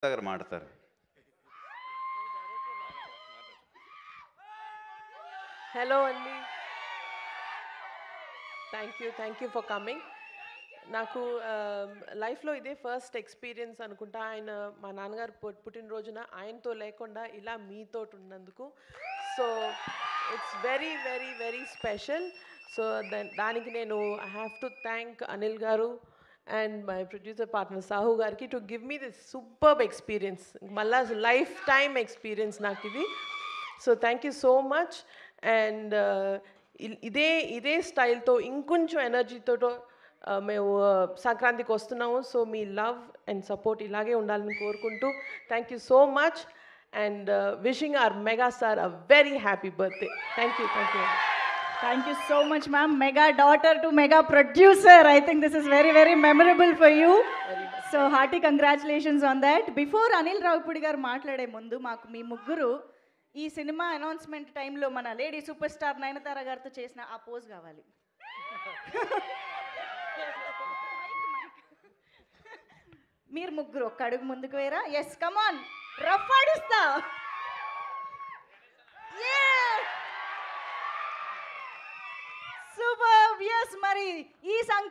దగ్గర మాడతారు. హలో అండి, thank you for coming. నాకు లైఫ్లో ఇదే ఫస్ట్ ఎక్స్పీరియన్స్ అనుకుంటా. ఆయన మా నాన్నగారు పుట్టినరోజున ఆయనతో లేకుండా ఇలా మీతో ఉన్నందుకు. So it's very very very special. So దానికి నేను I have to thank Anil garu and my producer partner Sahu గారికి to give me this superb experience. మళ్ళా లైఫ్ టైమ్ ఎక్స్పీరియన్స్ నాకు ఇది. So thank you so much. And ఇదే స్టైల్తో ఇంకొంచెం ఎనర్జీతో మేము సంక్రాంతికి వస్తున్నాము. సో మీ లవ్ అండ్ సపోర్ట్ ఇలాగే ఉండాలని కోరుకుంటూ thank you so much and wishing our mega star a very happy birthday. Thank you. Thank you so much, ma'am. Mega daughter to mega producer. I think this is very, very memorable for you. So hearty congratulations on that. Before Anil Ravipudi garu మాట్లాడే ముందు మాకు మీ ముగ్గురు ఈ cinema announcement టైంలో మన lady super star Nayanthara గారితో చేసిన ఆ పోజ్ కావాలి. మీరు ముగ్గురు ఒక్క అడుగు ముందుకు వేరా. ఎస్, కమాన్, రఫ్ ఆడిస్తా. సూపర్. ఎస్, మరి ఈ సంక్రాంతి